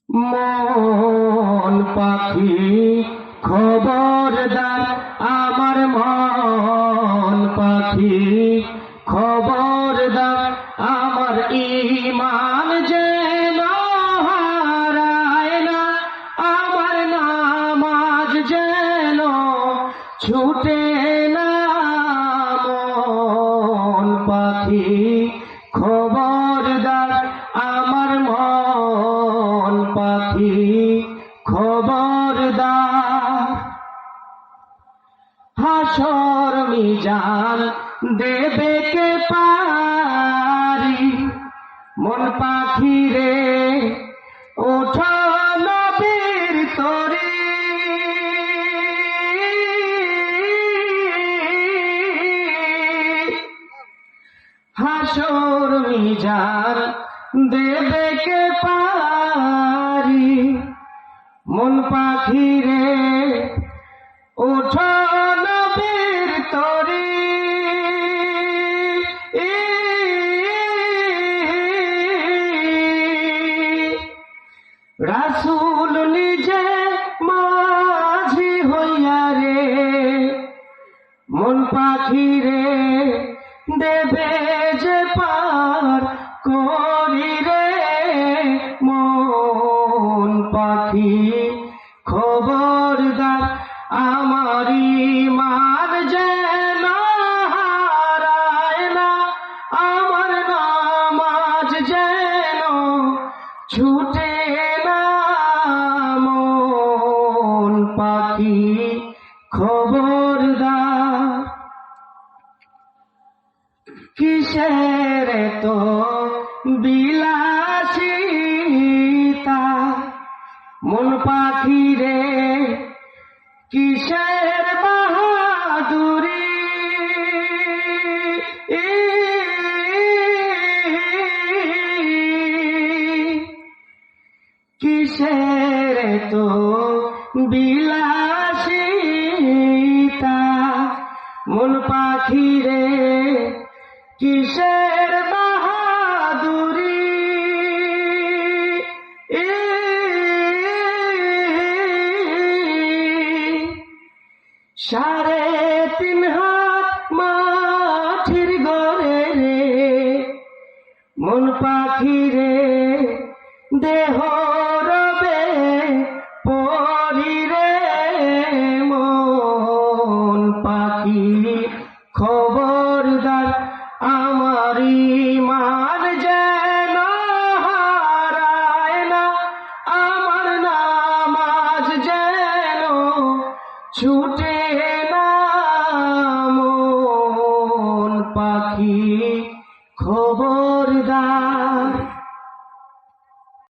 মন পাখি খবরদার, আমার মন পাখি খবরদার, আমার ঈমান যেন হারায় না, আমার নামাজ যেন ছুটে না। মন পাখি খবরদার, আমার মন পাখি খবরদার। হাসর মিজান দেবে কে পারি, মন পাখি রে ওঠো নবীর তরি। হাসর মিজান দেবে কে পারি, মন পাখি রে ওঠো নবীর তরি। রাসূল নিজে মাঝি হইয়া রে, মন পাখি রে দেবে যে পার করি রে। মন পাখি খবরদার, আমার ঈমান যেন হারায় না, আমার নামাজ যেন ছুটে না। মন পাখি খবরদার। কিসের তো বিলাসিতা, মন পাখি রে কিসের বাহাদুরি। কিসের তো বিলাসিতা, মন পাখি রে কিসের বাহাদুরি। 3.5 হাত মাটির গড়ে রে, মন পাখি রে দেহ রবে পরি রে। মন পাখি খবরদার, আমার ঈমান যেন হারায় না, আমার নামাজ যেন ছুটে না। মন পাখি খবরদার।